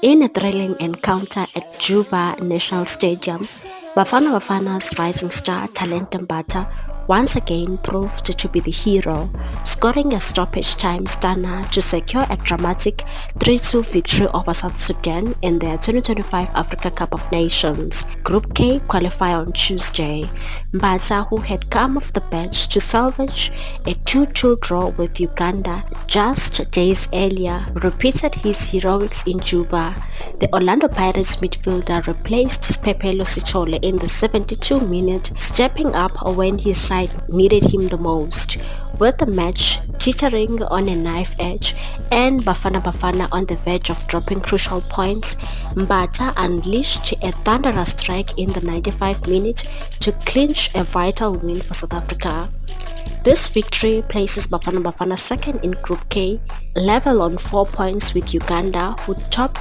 In a thrilling encounter at Juba National Stadium, Bafana Bafana's rising star Talent Mbata once again proved to be the hero, scoring a stoppage time stunner to secure a dramatic 3-2 victory over South Sudan in their 2025 Africa Cup of Nations Group K qualifier on Tuesday. Mbata, who had come off the bench to salvage a 2-2 draw with Uganda just days earlier, repeated his heroics in Juba. The Orlando Pirates midfielder replaced Pepe Losicole in the 72-minute, stepping up when his side needed him the most. With the match teetering on a knife edge and Bafana Bafana on the verge of dropping crucial points, Mbata unleashed a thunderous strike in the 95th minute to clinch a vital win for South Africa. This victory places Bafana Bafana second in Group K, level on 4 points with Uganda, who topped